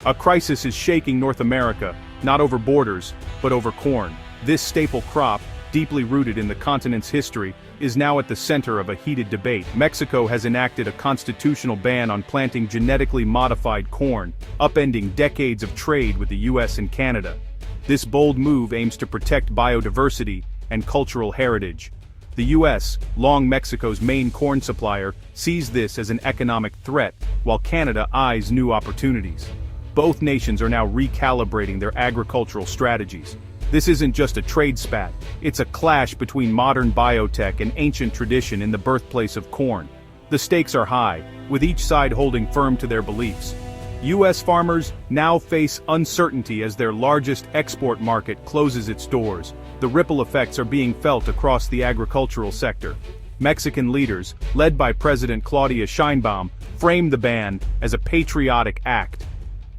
A crisis is shaking North America, not over borders, but over corn. This staple crop, deeply rooted in the continent's history, is now at the center of a heated debate. Mexico has enacted a constitutional ban on planting genetically modified corn, upending decades of trade with the US and Canada. This bold move aims to protect biodiversity and cultural heritage. The US, long Mexico's main corn supplier, sees this as an economic threat, while Canada eyes new opportunities. Both nations are now recalibrating their agricultural strategies. This isn't just a trade spat, it's a clash between modern biotech and ancient tradition in the birthplace of corn. The stakes are high, with each side holding firm to their beliefs. US farmers now face uncertainty as their largest export market closes its doors. The ripple effects are being felt across the agricultural sector. Mexican leaders, led by President Claudia Sheinbaum, framed the ban as a patriotic act.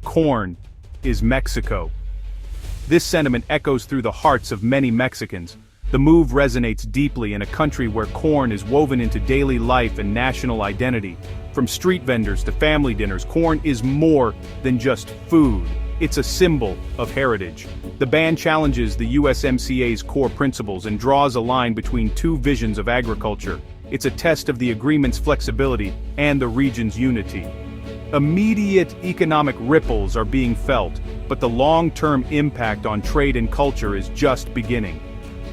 Corn is Mexico. This sentiment echoes through the hearts of many Mexicans. The move resonates deeply in a country where corn is woven into daily life and national identity. From street vendors to family dinners, corn is more than just food. It's a symbol of heritage. The ban challenges the USMCA's core principles and draws a line between two visions of agriculture. It's a test of the agreement's flexibility and the region's unity. Immediate economic ripples are being felt, but the long-term impact on trade and culture is just beginning.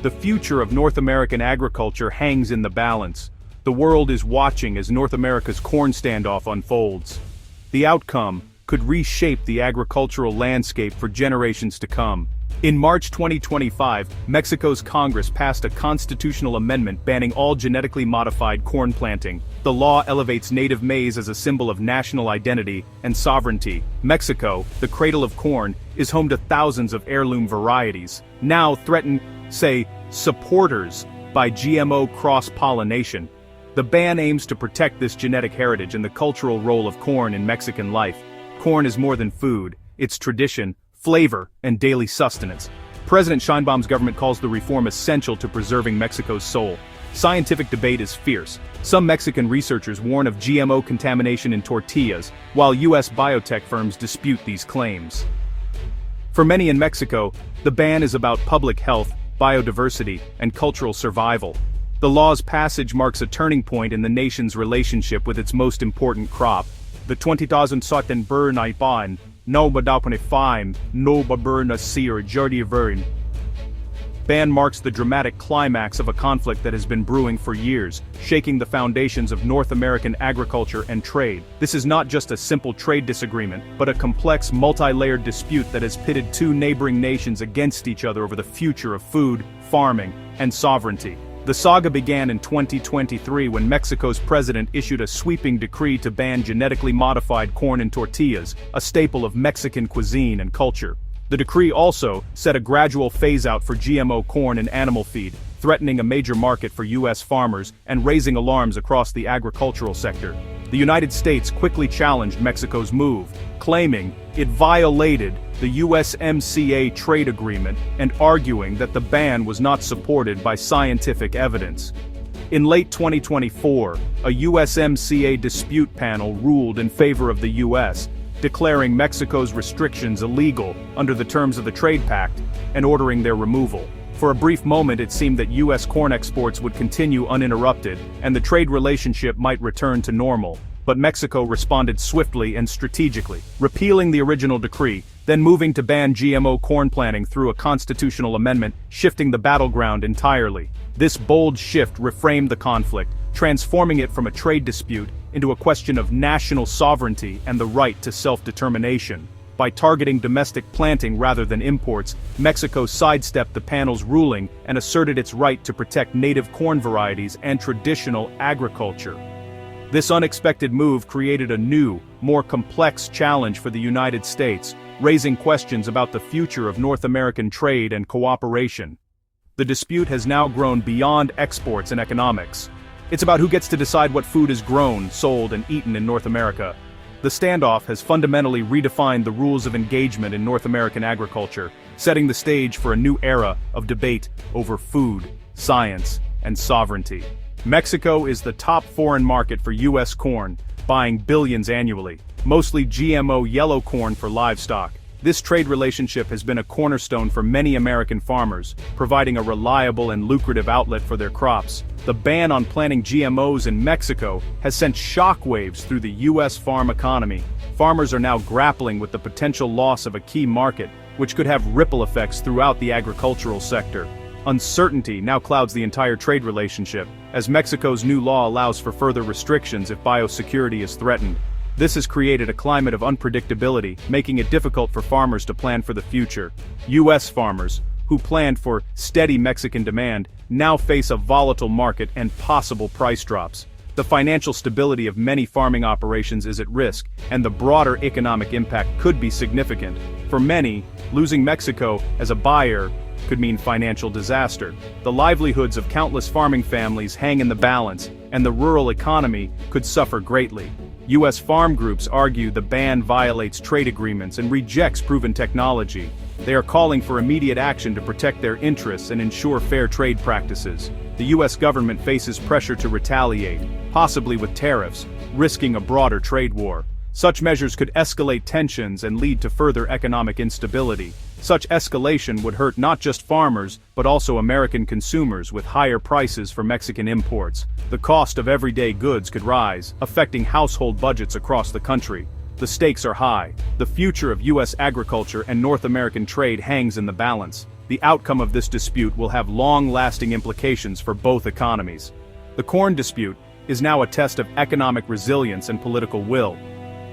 The future of North American agriculture hangs in the balance. The world is watching as North America's corn standoff unfolds. The outcome could reshape the agricultural landscape for generations to come. In March 2025, Mexico's Congress passed a constitutional amendment banning all genetically modified corn planting. The law elevates native maize as a symbol of national identity and sovereignty. Mexico, the cradle of corn, is home to thousands of heirloom varieties, now threatened, supporters by GMO cross-pollination. The ban aims to protect this genetic heritage and the cultural role of corn in Mexican life. Corn is more than food, it's tradition, flavor, and daily sustenance. President Sheinbaum's government calls the reform essential to preserving Mexico's soul. Scientific debate is fierce. Some Mexican researchers warn of GMO contamination in tortillas, while US biotech firms dispute these claims. For many in Mexico, the ban is about public health, biodiversity, and cultural survival. The law's passage marks a turning point in the nation's relationship with its most important crop. The 20,000 soten burn ipan, no badapane fime, no baburna seer jardiverin. Ban marks the dramatic climax of a conflict that has been brewing for years, shaking the foundations of North American agriculture and trade. This is not just a simple trade disagreement, but a complex, multi-layered dispute that has pitted two neighboring nations against each other over the future of food, farming, and sovereignty. The saga began in 2023 when Mexico's president issued a sweeping decree to ban genetically modified corn and tortillas, a staple of Mexican cuisine and culture. The decree also set a gradual phase-out for GMO corn and animal feed, threatening a major market for US farmers and raising alarms across the agricultural sector. The United States quickly challenged Mexico's move, claiming it violated the USMCA trade agreement and arguing that the ban was not supported by scientific evidence. In late 2024, a USMCA dispute panel ruled in favor of the US, declaring Mexico's restrictions illegal under the terms of the trade pact and ordering their removal. For a brief moment it seemed that US corn exports would continue uninterrupted and the trade relationship might return to normal. But Mexico responded swiftly and strategically, repealing the original decree, then moving to ban GMO corn planting through a constitutional amendment, shifting the battleground entirely. This bold shift reframed the conflict, transforming it from a trade dispute into a question of national sovereignty and the right to self-determination. By targeting domestic planting rather than imports, Mexico sidestepped the panel's ruling and asserted its right to protect native corn varieties and traditional agriculture. This unexpected move created a new, more complex challenge for the United States, raising questions about the future of North American trade and cooperation. The dispute has now grown beyond exports and economics. It's about who gets to decide what food is grown, sold, and eaten in North America. The standoff has fundamentally redefined the rules of engagement in North American agriculture, setting the stage for a new era of debate over food, science, and sovereignty. Mexico is the top foreign market for US corn, buying billions annually. mostly GMO yellow corn for livestock. This trade relationship has been a cornerstone for many American farmers, providing a reliable and lucrative outlet for their crops. The ban on planting GMOs in Mexico has sent shockwaves through the U.S. farm economy. Farmers are now grappling with the potential loss of a key market, which could have ripple effects throughout the agricultural sector. Uncertainty now clouds the entire trade relationship, as Mexico's new law allows for further restrictions if biosecurity is threatened. This has created a climate of unpredictability, making it difficult for farmers to plan for the future. U.S. farmers, who planned for steady Mexican demand, now face a volatile market and possible price drops. The financial stability of many farming operations is at risk, and the broader economic impact could be significant. For many, losing Mexico as a buyer could mean financial disaster. The livelihoods of countless farming families hang in the balance, and the rural economy could suffer greatly. U.S. farm groups argue the ban violates trade agreements and rejects proven technology. They are calling for immediate action to protect their interests and ensure fair trade practices. The U.S. government faces pressure to retaliate, possibly with tariffs, risking a broader trade war. Such measures could escalate tensions and lead to further economic instability. Such escalation would hurt not just farmers, but also American consumers with higher prices for Mexican imports. The cost of everyday goods could rise, affecting household budgets across the country. The stakes are high. The future of U.S. agriculture and North American trade hangs in the balance. The outcome of this dispute will have long-lasting implications for both economies. The corn dispute is now a test of economic resilience and political will.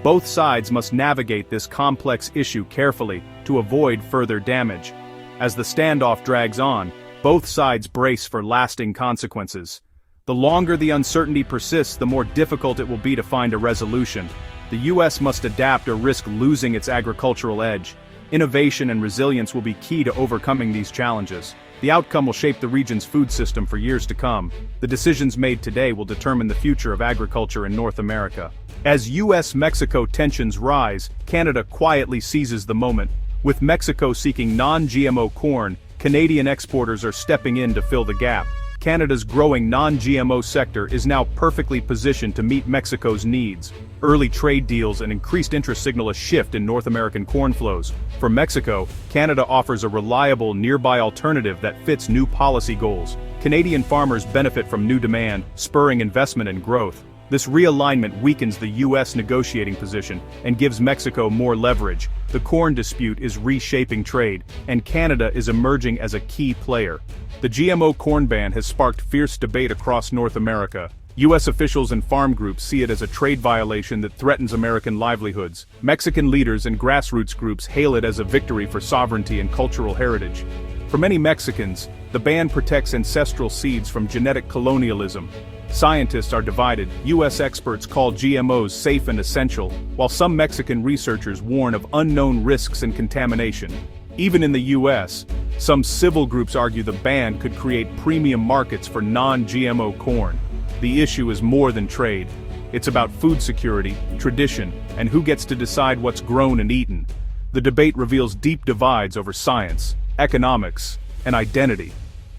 Both sides must navigate this complex issue carefully to avoid further damage. As the standoff drags on, both sides brace for lasting consequences. The longer the uncertainty persists, the more difficult it will be to find a resolution. The U.S. must adapt or risk losing its agricultural edge. Innovation and resilience will be key to overcoming these challenges. The outcome will shape the region's food system for years to come. The decisions made today will determine the future of agriculture in North America. As U.S.-Mexico tensions rise, Canada quietly seizes the moment. With Mexico seeking non-GMO corn, Canadian exporters are stepping in to fill the gap. Canada's growing non-GMO sector is now perfectly positioned to meet Mexico's needs. Early trade deals and increased interest signal a shift in North American corn flows. For Mexico, Canada offers a reliable nearby alternative that fits new policy goals. Canadian farmers benefit from new demand, spurring investment and growth. This realignment weakens the U.S. negotiating position and gives Mexico more leverage. The corn dispute is reshaping trade, and Canada is emerging as a key player. The GMO corn ban has sparked fierce debate across North America. U.S. officials and farm groups see it as a trade violation that threatens American livelihoods. Mexican leaders and grassroots groups hail it as a victory for sovereignty and cultural heritage. For many Mexicans, the ban protects ancestral seeds from genetic colonialism. Scientists are divided. U.S. experts call GMOs safe and essential, while some Mexican researchers warn of unknown risks and contamination. Even in the U.S., some civil groups argue the ban could create premium markets for non-GMO corn. The issue is more than trade. It's about food security, tradition, and who gets to decide what's grown and eaten. The debate reveals deep divides over science, economics, and identity.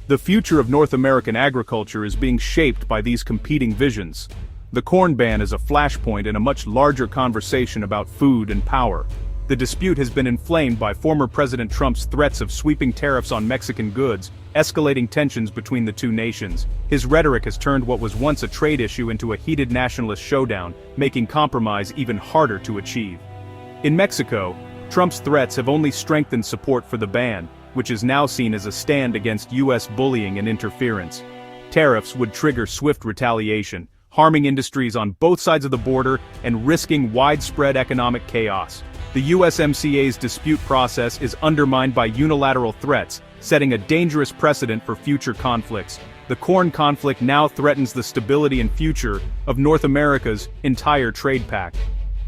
The future of North American agriculture is being shaped by these competing visions. The corn ban is a flashpoint in a much larger conversation about food and power. The dispute has been inflamed by former President Trump's threats of sweeping tariffs on Mexican goods, escalating tensions between the two nations. His rhetoric has turned what was once a trade issue into a heated nationalist showdown, making compromise even harder to achieve. In Mexico, Trump's threats have only strengthened support for the ban, which is now seen as a stand against U.S. bullying and interference. Tariffs would trigger swift retaliation, harming industries on both sides of the border and risking widespread economic chaos. The USMCA's dispute process is undermined by unilateral threats, setting a dangerous precedent for future conflicts. The corn conflict now threatens the stability and future of North America's entire trade pact.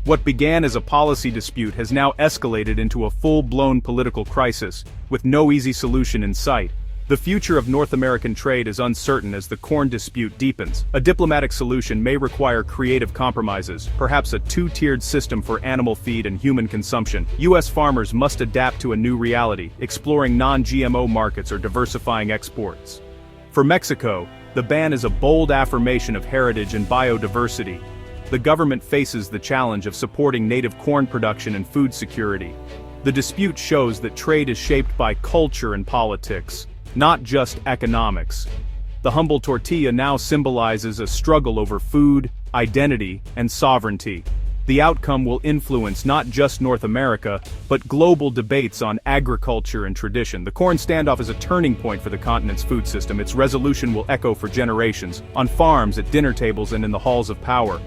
What began as a policy dispute has now escalated into a full-blown political crisis, with no easy solution in sight. The future of North American trade is uncertain as the corn dispute deepens. A diplomatic solution may require creative compromises, perhaps a two-tiered system for animal feed and human consumption. U.S. farmers must adapt to a new reality, exploring non-GMO markets or diversifying exports. For Mexico, the ban is a bold affirmation of heritage and biodiversity. the government faces the challenge of supporting native corn production and food security. The dispute shows that trade is shaped by culture and politics, not just economics. The humble tortilla now symbolizes a struggle over food, identity, and sovereignty. The outcome will influence not just North America, but global debates on agriculture and tradition. The corn standoff is a turning point for the continent's food system. Its resolution will echo for generations, on farms, at dinner tables, and in the halls of power.